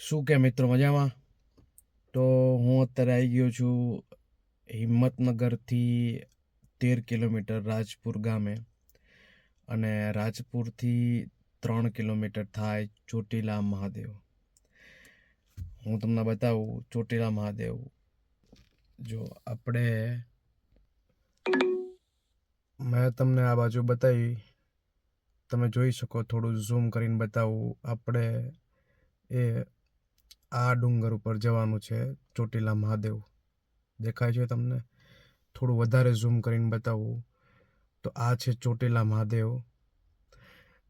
શું કે મિત્રો મજામાં? તો હું અત્યારે આવી ગયો છું હિંમતનગરથી 13 કિલોમીટર રાજપુર ગામે, અને રાજપુરથી 3 કિલોમીટર થાય ચોટીલા મહાદેવ. હું તમને બતાવું ચોટીલા મહાદેવ. જો આપણે મેં તમને આ બાજુ બતાવી, તમે જોઈ શકો, થોડું ઝૂમ કરીને બતાવું. આપણે એ આ ડુંગર ઉપર જવાનું છે, ચોટીલા મહાદેવ. દેખાય છે તમને? થોડું વધારે ઝૂમ કરીને બતાવું તો આ છે ચોટીલા મહાદેવ,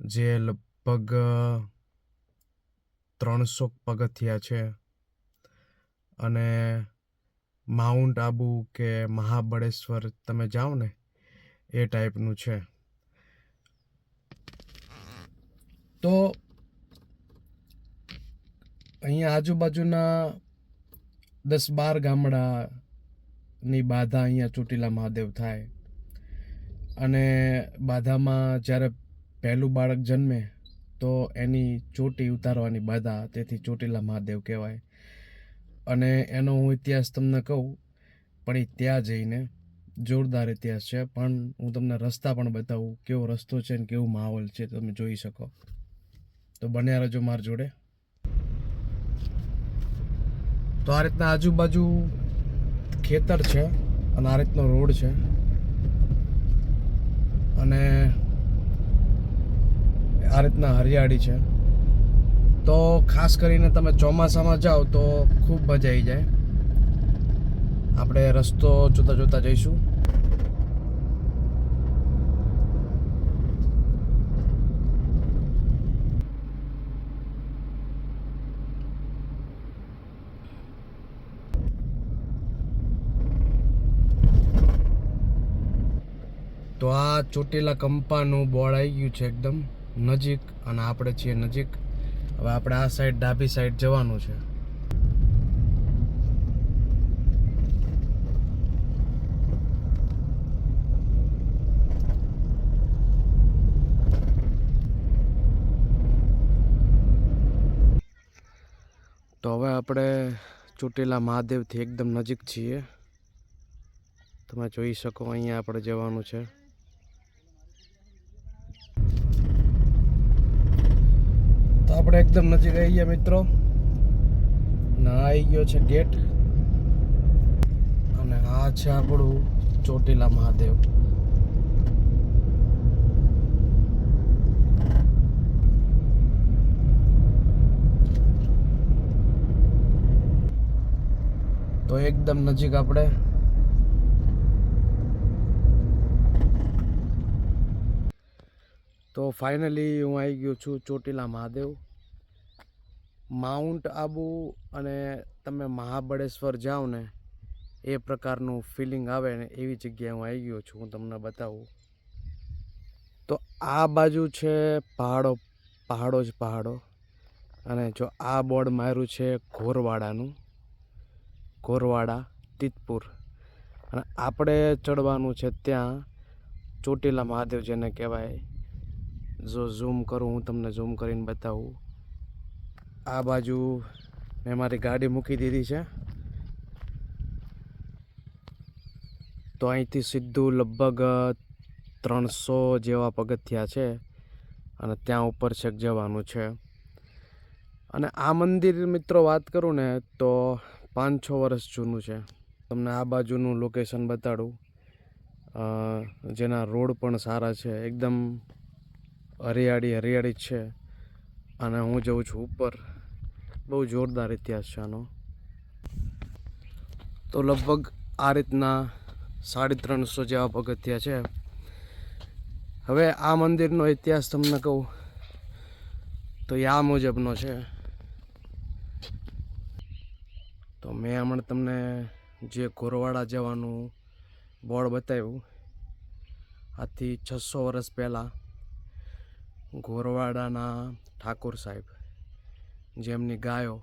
જે લગભગ 300 પગથિયા છે. અને માઉન્ટ આબુ કે મહાબળેશ્વર તમે જાઓ ને એ ટાઈપનું છે. તો અહીંયા આજુબાજુના 10-12 ગામડાની બાધા અહીંયા ચોટીલા મહાદેવ થાય. અને બાધામાં જ્યારે પહેલું બાળક જન્મે તો એની ચોટી ઉતારવાની બાધા, તેથી ચોટીલા મહાદેવ કહેવાય. અને એનો હું ઇતિહાસ તમને કહું, પણ એ ત્યાં જઈને જોરદાર ઇતિહાસ છે. પણ હું તમને રસ્તા પણ બતાવું, કેવો રસ્તો છે ને કેવું માહોલ છે તમે જોઈ શકો. તો બન્યા રહેજો મારી જોડે. તો આ રીતના આજુબાજુ ખેતર છે અને આ રીતનો રોડ છે. અને આ રીતના હરિયાળી છે. તો ખાસ કરીને તમે ચોમાસામાં જાઓ તો ખૂબ મજા આવી જાય. આપણે રસ્તો જોતા જોતા જઈશું. તો આ ચોટીલા કંપાનું બોર્ડ આવી ગયું છે એકદમ નજીક, અને આપણે છીએ નજીક. હવે આપણે આ સાઈડ ડાબી સાઈડ જવાનું છે. તો હવે આપણે ચોટીલા મહાદેવથી એકદમ નજીક છીએ. તમે જોઈ શકો અહીંયા આપણે જવાનું છે. તો આપણે એકદમ નજીક આવી ગયા મિત્રો. ના આવી ગયો છે ગેટ, અને આ છે આપણું ચોટીલા મહાદેવ. તો એકદમ નજીક આપણે. તો ફાઇનલી હું આવી ગયો છું ચોટીલા મહાદેવ. માઉન્ટ આબુ અને તમે મહાબળેશ્વર જાઓ ને એ પ્રકારનું ફિલિંગ આવે ને એવી જગ્યાએ હું આવી ગયો છું. હું તમને બતાવું. તો આ બાજુ છે પહાડો, પહાડો જ પહાડો. અને જો આ બોર્ડ માર્યું છે ઘોરવાડાનું, ઘોરવાડા તીતપુર. અને આપણે ચડવાનું છે ત્યાં ચોટીલા મહાદેવ જેને કહેવાય. જો ઝૂમ કરું, હું તમને ઝૂમ કરીને બતાવું. આ બાજુ મેં મારી ગાડી મૂકી દીધી છે. તો અહીંથી સીધું લગભગ 300 જેવા પગથિયા છે, અને ત્યાં ઉપર છેક જવાનું છે. અને આ મંદિર મિત્રો વાત કરું ને તો 5-6 વર્ષ જૂનું છે. તમને આ બાજુનું લોકેશન બતાડું, જેના રોડ પણ સારા છે. એકદમ હરિયાળી હરિયાળી છે. અને હું જઉં છું ઉપર. બહુ જોરદાર ઇતિહાસ છે આનો. તો લગભગ આ રીતના 350 જેવા પગથિયા છે. હવે આ મંદિરનો ઇતિહાસ તમને કહું તો આ મુજબનો છે. તો મેં હમણાં તમને જે ઘોરવાડા જવાનું બોર્ડ બતાવ્યું, આથી 600 વર્ષ પહેલાં ઘોરવાડાના ઠાકોર સાહેબ, જેમની ગાયો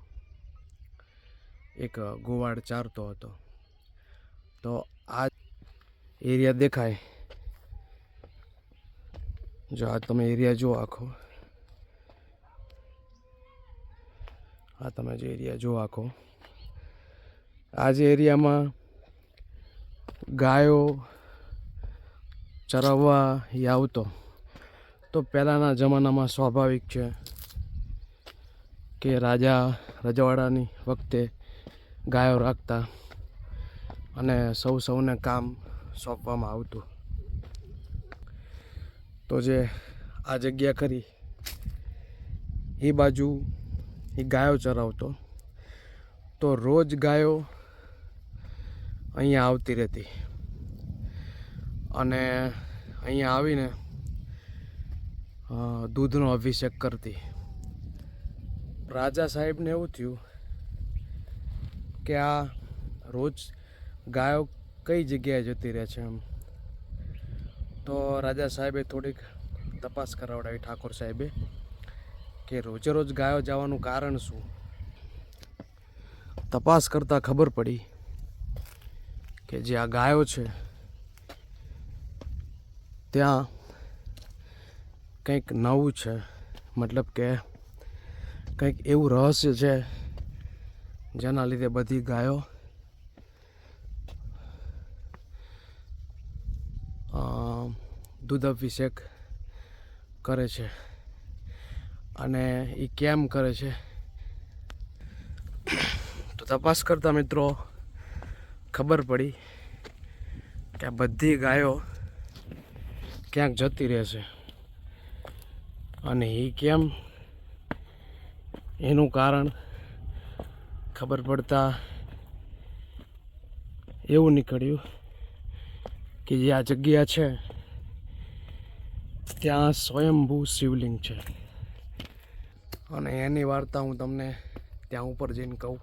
એક ગોવાળ ચારતો હતો. તો આ એરિયા દેખાય, જો આ તમે એરિયા જુઓ આખો, આ તમે જે એરિયા જો આખો, આ જે એરિયામાં ગાયો ચરાવવા એ આવતો, તો પહેલાંના જમાનામાં સ્વાભાવિક છે કે રાજા રજવાડાની વખતે ગાયો રાખતા અને સૌને કામ સોંપવામાં આવતું. તો જે આ જગ્યા ખરી એ બાજુ એ ગાયો ચરાવતો, તો રોજ ગાયો અહીંયા આવતી રહેતી અને અહીંયા આવીને દૂધનો અભિષેક કરતી. રાજા સાહેબને એવું થયું કે આ રોજ ગાયો કઈ જગ્યાએ જતી રહે છે એમ. તો રાજા સાહેબે થોડીક તપાસ કરાવડાવી ઠાકોર સાહેબે કે રોજે રોજ ગાયો જવાનું કારણ શું. તપાસ કરતાં ખબર પડી કે જે આ ગાયો છે ત્યાં કંઈક નવું છે, મતલબ કે કંઈક એવું રહસ્ય છે જેના લીધે બધી ગાયો દૂધ અભિષેક કરે છે. અને એ કેમ કરે છે તો તપાસ કરતા મિત્રો ખબર પડી કે આ બધી ગાયો ક્યાંક જતી રહેશે. અને એ કેમ એનું કારણ ખબર પડતા એવું નીકળ્યું કે જે આ જગ્યા છે ત્યાં સ્વયંભૂ શિવલિંગ છે. અને એની વાર્તા હું તમને ત્યાં ઉપર જઈને કહું.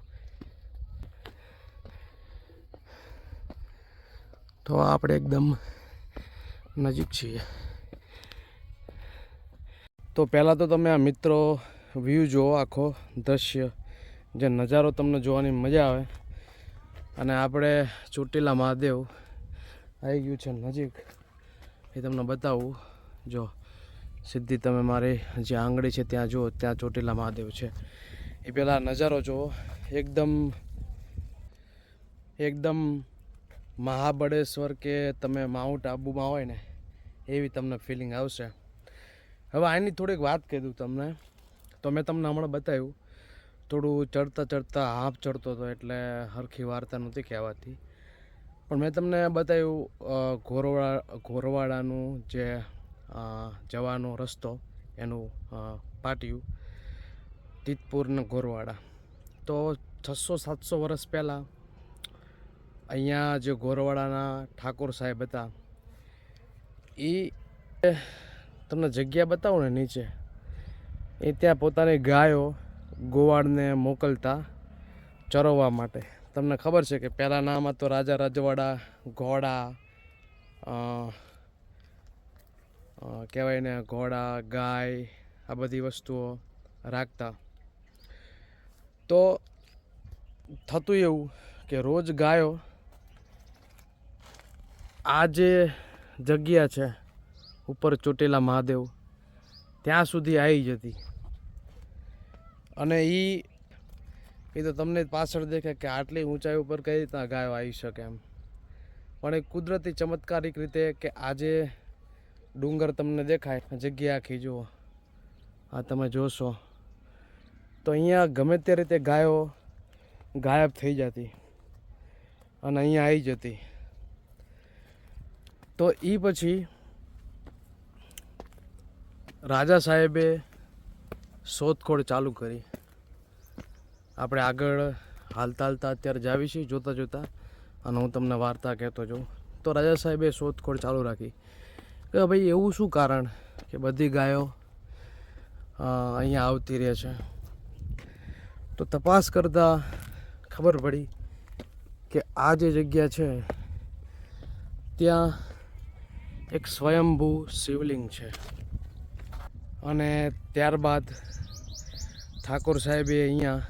તો આપણે એકદમ નજીક છીએ. તો પહેલાં તો તમે આ મિત્રો વ્યૂ જુઓ, આખો દ્રશ્ય, જે નજારો તમને જોવાની મજા આવે. અને આપણે ચોટીલા મહાદેવ આવી ગયું છે નજીક, એ તમને બતાવું. જો સીધી તમે મારી જે આંગળી છે ત્યાં જુઓ, ત્યાં ચોટીલા મહાદેવ છે. એ પહેલાં નજારો જુઓ, એકદમ મહાબળેશ્વર કે તમે માઉન્ટ આબુમાં હોય ને એવી તમને ફિલિંગ આવશે. હવે આની થોડીક વાત કહી દઉં તમને. તો મેં તમને હમણાં બતાવ્યું, થોડું ચડતા હાફ ચડતો હતો એટલે હરખી વાર્તા નહોતી કહેવાતી. પણ મેં તમને બતાવ્યું ઘોરવાડાનું જે જવાનો રસ્તો, એનું પાટિયું, તીતપુરના ઘોરવાડા. તો 600-700 વર્ષ પહેલાં અહીંયા જે ઘોરવાડાના ઠાકોર સાહેબ હતા, એ તમને જગ્યા બતાવું ને નીચે, એ ત્યાં પોતાની ગાયો ગોવાળને મોકલતા ચરવવા માટે. તમને ખબર છે કે પહેલાંના આમાં તો રાજા રજવાડા ઘોડા કહેવાય ને, ઘોડા ગાય આ બધી વસ્તુઓ રાખતા. તો થતું એવું કે રોજ ગાયો આ જે જગ્યા છે ઉપર ચોટીલા મહાદેવ ત્યાં સુધી આવી જતી. અને એ તો તમને પાછળ દેખાય કે આટલી ઊંચાઈ ઉપર કઈ રીતના ગાયો આવી શકે એમ. પણ એ કુદરતી ચમત્કારિક રીતે કે આજે ડુંગર તમને દેખાય, જગ્યા આખી જુઓ, આ તમે જોશો તો અહીંયા ગમે તે રીતે ગાયો ગાયબ થઈ જતી અને અહીંયા આવી જતી. તો એ પછી રાજા સાહેબે શોધખોળ ચાલુ કરી. આપણે આગળ હાલતા અત્યારે જાવીશું જોતા અને હું તમને વાર્તા કહેતો જાઉં. તો રાજા સાહેબે શોધખોળ ચાલુ રાખી કે ભાઈ એવું શું કારણ કે બધી ગાયો અહીંયા આવતી રહે છે. તો તપાસ કરતાં ખબર પડી કે આ જે જગ્યા છે ત્યાં એક સ્વયંભૂ શિવલિંગ છે. અને ત્યારબાદ ઠાકોર સાહેબે અહીંયા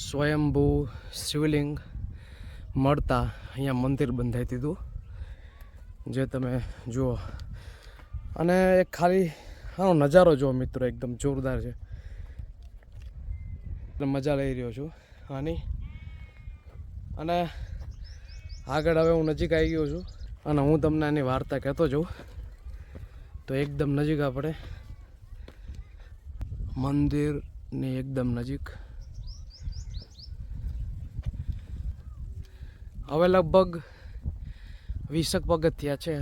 સ્વયંભૂ શિવલિંગ મળતા અહીંયા મંદિર બંધાવી દીધું, જે તમે જુઓ. અને એક ખાલી આનો નજારો જુઓ મિત્રો, એકદમ જોરદાર છે. મજા લઈ રહ્યો છું આની. અને આગળ હવે હું નજીક આવી ગયો છું અને હું તમને આની વાર્તા કહેતો જાઉં. તો એકદમ નજીક આપણે મંદિરની એકદમ નજીક હવે લગભગ 20 પગથિયા છે.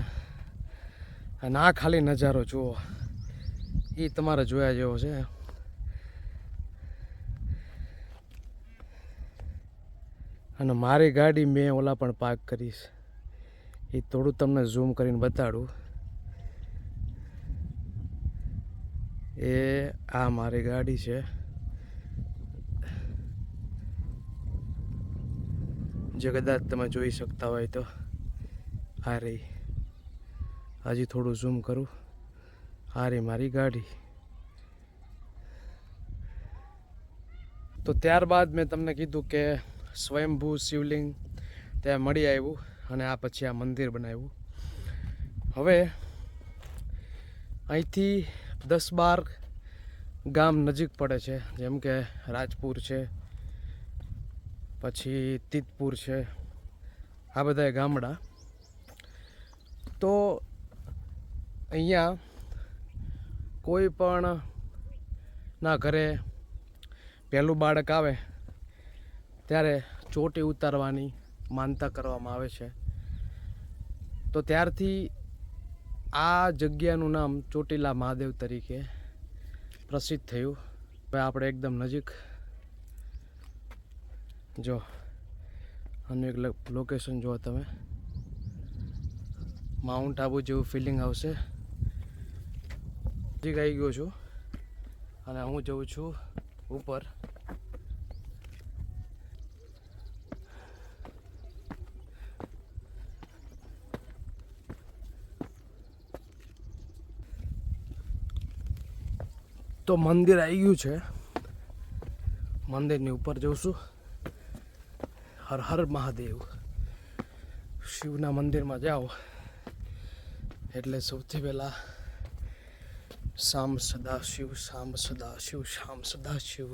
અને આ ખાલી નજારો જુઓ, એ તમારે જોયા જેવો છે. અને મારી ગાડી મેં ઓલા પણ પાર્ક કરીશ, એ થોડું તમને ઝૂમ કરીને બતાડું. એ આ મારી ગાડી છે, જે કદાચ તમે જોઈ શકતા હોય તો આ રહી. હજી થોડું ઝૂમ કરું, આ રહી મારી ગાડી. તો ત્યારબાદ મેં તમને કીધું કે સ્વયંભૂ શિવલિંગ ત્યાં મળી આવ્યું અને આ પછી આ મંદિર બનાવ્યું. હવે અહીંથી 10-12 ગામ નજીક પડે છે, જેમ કે રાજપુર છે, પછી તીતપુર છે, આ બધા ગામડા. તો અહીંયા કોઈ પણ ના ઘરે પહેલું બાળક આવે ત્યારે ચોટી ઉતારવાની માનતા કરવામાં આવે છે. તો ત્યારથી આ જગ્યાનું નામ ચોટીલા મહાદેવ તરીકે પ્રસિદ્ધ થયું. હવે આપણે એકદમ નજીક જો આનું એક લોકેશન જુઓ તમે, માઉન્ટ આબુ જેવું ફિલિંગ આવશે. નજીક આવી ગયો છું અને હું જઉં છું ઉપર. તો મંદિર આવી ગયું છે, મંદિરની ઉપર જઉં છું. હર હર મહાદેવ. શિવના મંદિરમાં જાઓ એટલે સૌથી પહેલાં શામ સદા શિવ, શામ સદા શિવ, શામ સદા શિવ.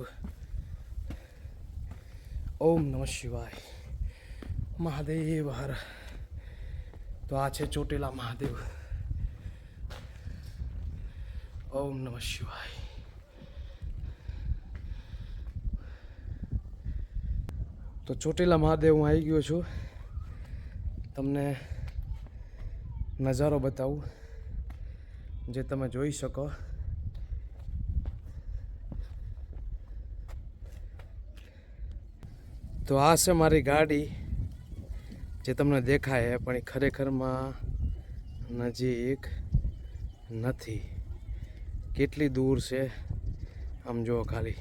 ઓમ નમઃ શિવાય, મહાદેવ હર. તો આ છે ચોટીલા મહાદેવ. ઓમ નમઃ શિવાય. તો ચોટીલા મહાદેવ હું આવી ગયો છું. તમને નજારો બતાવું જે તમે જોઈ શકો. તો આ છે મારી ગાડી જે તમને દેખાય, પણ એ ખરેખરમાં નજીક નથી. કેટલી દૂર છે આમ જુઓ ખાલી.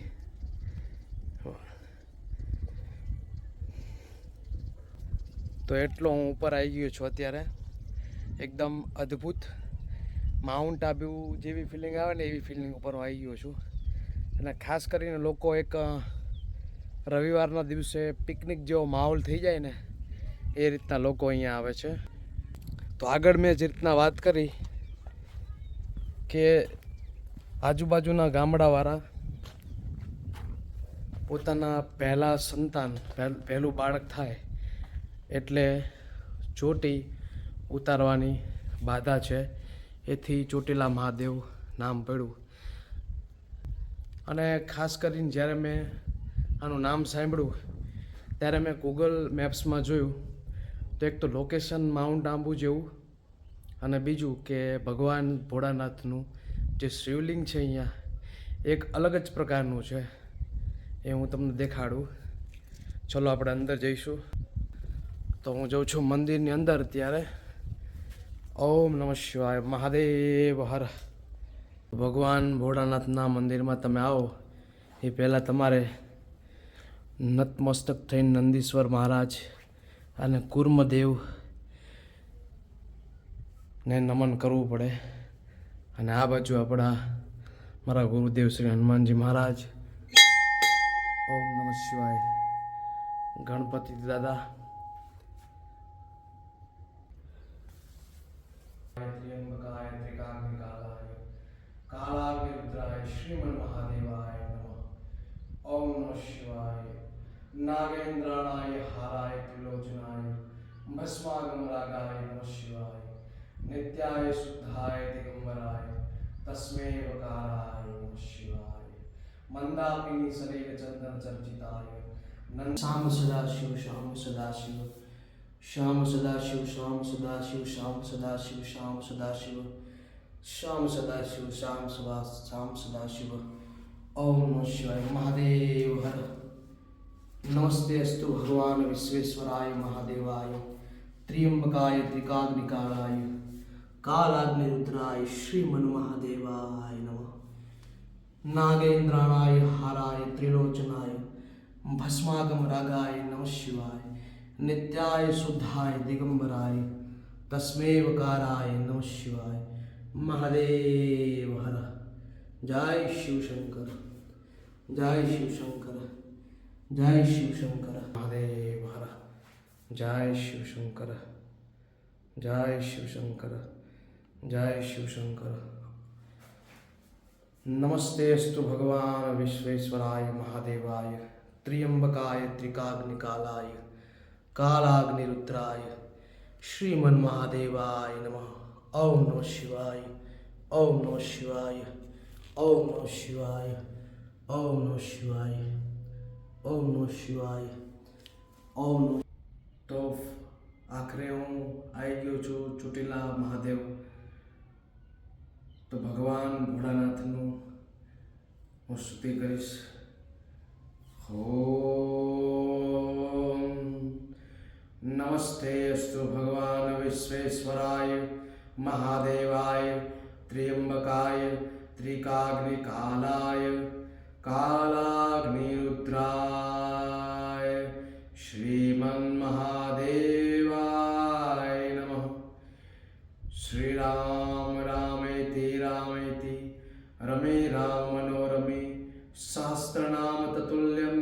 તો એટલો હું ઉપર આવી ગયો છું અત્યારે. એકદમ અદ્ભુત માઉન્ટ આબુ જેવી ફિલિંગ આવે ને એવી ફિલિંગ ઉપર હું આવી ગયો છું. અને ખાસ કરીને લોકો એક રવિવારના દિવસે પિકનિક જેવો માહોલ થઈ જાય ને એ રીતના લોકો અહીંયા આવે છે. તો આગળ મેં જે રીતના વાત કરી કે આજુબાજુના ગામડાવાળા પોતાના પહેલાં સંતાન, પહેલું બાળક થાય એટલે ચોટી ઉતારવાની બાધા છે, એથી ચોટીલા મહાદેવ નામ પડ્યું. અને ખાસ કરીને જ્યારે મેં આનું નામ સાંભળ્યું ત્યારે મેં ગૂગલ મેપ્સમાં જોયું તો એક તો લોકેશન માઉન્ટ આબુ જેવું, અને બીજું કે ભગવાન ભોળાનાથનું જે શિવલિંગ છે અહીંયા એક અલગ જ પ્રકારનું છે. એ હું તમને દેખાડું. ચલો આપણે અંદર જઈશું. તો હું જાઉં છું મંદિરની અંદર. ત્યારે ઓમ નમઃ શિવાય, મહાદેવ હર. ભગવાન ભોળાનાથના મંદિરમાં તમે આવો એ પહેલાં તમારે નતમસ્તક થઈને નંદીશ્વર મહારાજ અને કુર્મદેવ ને નમન કરવું પડે. અને આ બાજુ આપણા મારા ગુરુદેવ શ્રી હનુમાનજી મહારાજ. ઓમ નમઃ શિવાય. ગણપતિ દાદા. ત્ર્યંબકાય ત્રિકાગ્નિકાલાય કાલાગ્નિરુદ્રાય શ્રીમન્મહાદેવાય નમઃ. ઓમ નમઃ શિવાય. नागेन्द्राणाय हाराय त्रिलोचनाय भस्मागम रागाय नमः शिवाय नित्याय शुद्धाय दिगंबराय तस्मै वकाराय नमः शिवाय मंदाकिनी सलेल चंदन चर्चिताय श्याम सदाशिव श्याम सदाशिव श्याम सदाशिव श्याम सदाशिव श्याम सदाशिव श्याम सदाशिव श्याम सदाशिव श्याम सदाशिव ओम नमः शिवाय महादेव हर नमस्ते अस्तु भगवान विश्वेश्वराय महादेवाय त्र्यंबकाय त्रिकाग्निकालाय कालाग्निरुद्राय श्रीमन महादेवाय नमः नागेन्द्राणाय हाराय त्रिलोचनाय भस्मागम रागाय नमः शिवाय नित्याय शुद्धाय दिगंबराय तस्मै वकाराय नमः शिवाय महादेव हर जय शिव शंकर जय शिव शंकर जय शिव शंकर महादेव हर जय शिव शंकर जय शिव शंकर जय शिव शंकर नमस्ते अस्तु भगवान विश्वेश्वराय महादेवाय त्र्यंबकाय त्रिकाग्निकालाय कालाग्निरुद्राय श्रीमन महादेवाय नमः ओम नमः शिवाय ओम नमः शिवाय ओम नमः शिवाय ओम नमः शिवाय ओम नमः शिवाय ओम नमः। तो आखिरे हूँ आई गयो छू ચોટીલા મહાદેવ। तो भगवान भोળાનાથનું હું સ્તુતિ કરીશ। ओम नमस्ते अस्तु भगवान विश्वेश्वराय महादेवाय त्र्यंबकाय त्रिकाग्निकालाय कालाग्निरुद्राय श्रीमन्महादेवाय नमः। श्री राम रामेति रामेति रमे राम मनोरमे सहस्रनाम ततुल्यं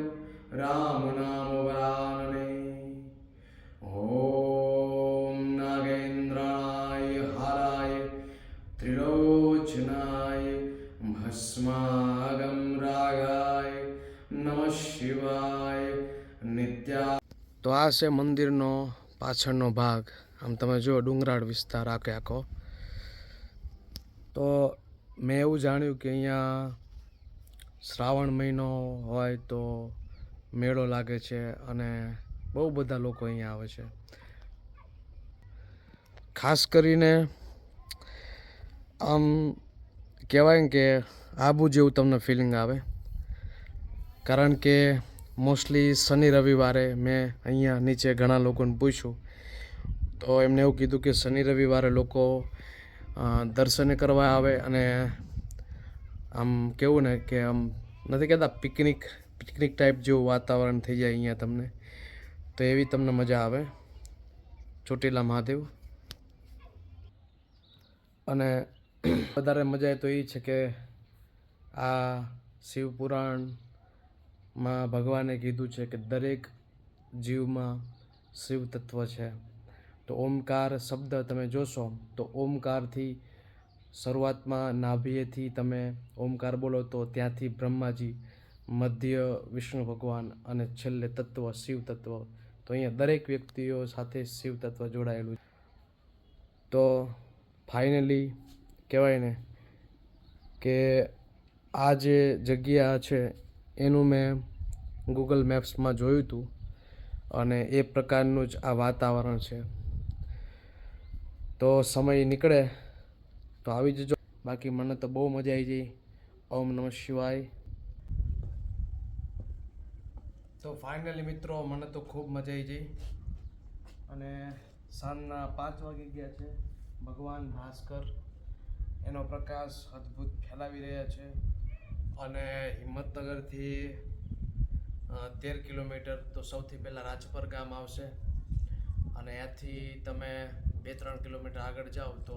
राम नाम वरानने। ओम नागेन्द्राय हाराय त्रिलोचनाय भस्मागम रागाय नमः शिवाय नित्या। तो आ से मंदिरनो पाछळनो भाग। आम तमे जो डूंगराळ विस्तार आखे आखो। तो मैं एवं जाण्યું કે અહીંયા શ્રાવણ મહિનો હોય તો મેળો લાગે છે અને બહુ બધા લોકો અહીંયા આવે છે। ખાસ કરીને આમ કહેવાય કે આબુ જેવું તમને ફિલિંગ આવે, કારણ કે મોસ્ટલી શનિ રવિવારે મેં અહીંયા નીચે ઘણા લોકોને પૂછ્યું તો એમને એવું કીધું કે શનિ રવિવારે લોકો દર્શન કરવા આવે અને આમ કેવું ને કે આમ નથી કહેતા પિકનિક ટાઈપ જેવું વાતાવરણ થઈ જાય અહીંયા તમને, તો એવી તમને મજા આવે ચોટીલા મહાદેવ। અને વધારે મજા તો એ છે કે આ શિવપુરાણમાં ભગવાને કીધું છે કે દરેક જીવમાં શિવ તત્વ છે। તો ઓમકાર શબ્દ તમે જોશો તો ઓમકારથી શરૂઆતમાં નાભિએથી તમે ઓમકાર બોલો તો ત્યાંથી બ્રહ્માજી, મધ્ય વિષ્ણુ ભગવાન અને છેલ્લે તત્વ શિવ તત્વ। તો અહીંયા દરેક વ્યક્તિઓ સાથે શિવ તત્વ જોડાયેલું છે। તો ફાઇનલી કહેવાય ને કે આ જે જગ્યા છે એનું મેં ગૂગલ મેપ્સમાં જોયું હતું અને એ પ્રકારનું જ આ વાતાવરણ છે। તો સમય નીકળે તો આવી જજો, બાકી મને તો બહુ મજા આવી ગઈ। ઓમ નમઃ શિવાય। તો ફાઇનલી મિત્રો મને તો ખૂબ મજા આવી ગઈ અને સાંજના 5 વાગી ગયા છે। ભગવાન ભાસ્કર એનો પ્રકાશ અદ્ભુત ફેલાવી રહ્યા છે અને હિંમતનગરથી 13 કિલોમીટર તો સૌથી પહેલાં રાજપર ગામ આવશે અને ત્યાંથી તમે 2-3 કિલોમીટર આગળ જાઓ તો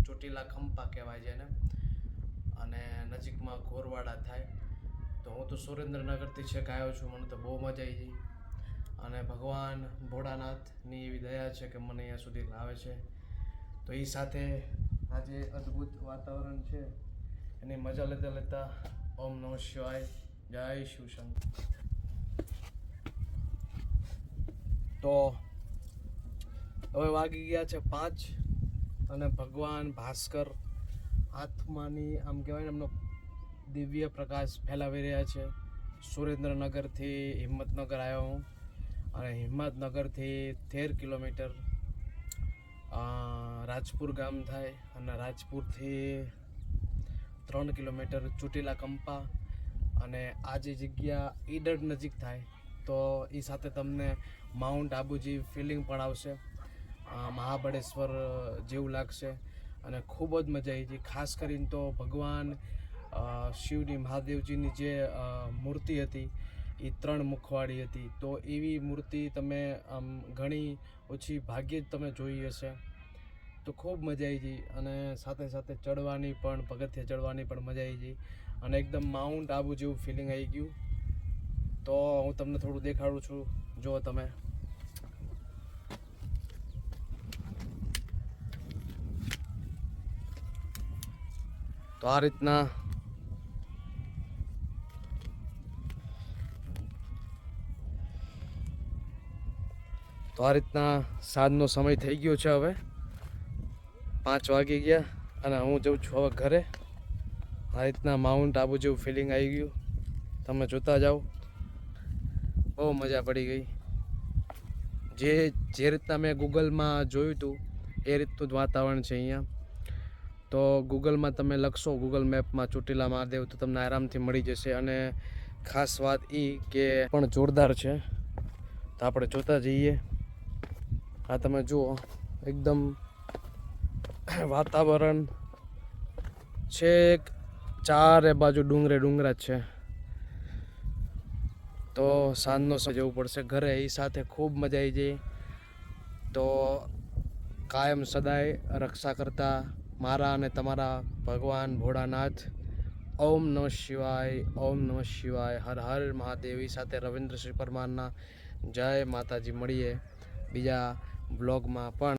ચોટીલા ખંપા કહેવાય છે ને, અને નજીકમાં ઘોરવાડા થાય। તો હું તો સુરેન્દ્રનગરથી છેક આવ્યો છું, મને તો બહુ મજા આવી ગઈ અને ભગવાન ભોળાનાથની એવી દયા છે કે મને અહીંયા સુધી લાવે છે। તો એ સાથે આજે અદ્ભુત વાતાવરણ છે એની મજા લેતા લેતા ઓમ નમઃ શિવાય, જય શિવશંકર। તો હવે વાગી ગયા છે 5 અને ભગવાન ભાસ્કર આત્માની આમ કહેવાય ને એમનો દિવ્ય પ્રકાશ ફેલાવી રહ્યા છે. સુરેન્દ્રનગરથી હિંમતનગર આવ્યો હું અને હિંમતનગરથી 13 કિલોમીટર રાજપુર ગામ થાય અને રાજપુરથી 3 કિલોમીટર ચોટીલા કંપા અને આ જે જગ્યા ઈડર નજીક થાય તો એ સાથે તમને માઉન્ટ આબુ જેવી ફિલિંગ પણ આવશે, મહાબળેશ્વર જેવું લાગશે અને ખૂબ જ મજા આવી હતી. ખાસ કરીને તો ભગવાન શિવની મહાદેવજીની જે મૂર્તિ હતી એ 3 મુખવાળી હતી. તો એવી મૂર્તિ તમે આમ ઘણી ઓછી ભાગ્યે જ તમે જોઈ હશે. તો ખૂબ મજા આવી ગઈ અને સાથે સાથે ચડવાની પણ પગથિયે ચડવાની પણ મજા આવી ગઈ અને એકદમ માઉન્ટ આબુ જેવું ફિલિંગ આવી ગયું. તો હું તમને થોડું દેખાડું છું, જો તમે. તો આ રીતના સાંજનો સમય થઈ ગયો છે. હવે 5 વાગી ગયા અને હું જઉં છું હવે ઘરે. આ રીતના માઉન્ટ આબુ જેવું ફિલિંગ આવી ગયું, તમે જોતા જાઓ. બહુ મજા પડી ગઈ. જે રીતના મેં ગૂગલમાં જોયું હતું એ રીતનું જ વાતાવરણ છે અહીંયા. તો ગૂગલમાં તમે લખશો, ગૂગલ મેપમાં ચોટીલા મહાદેવ, તો તમને આરામથી મળી જશે. અને ખાસ વાત એ કે પણ જોરદાર છે. તો આપણે જોતા જઈએ. આ તમે જુઓ, એકદમ વાતાવરણ છે, ચારે બાજુ ડુંગરા જ છે. તો સાંજનો સમય જવું પડશે ઘરે. એ સાથે ખૂબ મજા આવી જાય. તો કાયમ સદાય રક્ષા કરતા મારા અને તમારા ભગવાન ભોળાનાથ. ઓમ નમઃ શિવાય, ઓમ નમઃ શિવાય, હર હર મહાદેવ. સાથે રવિન્દ્રસિંહ પરમારના જય માતાજી. મળીએ બીજા બ્લોગમાં પણ.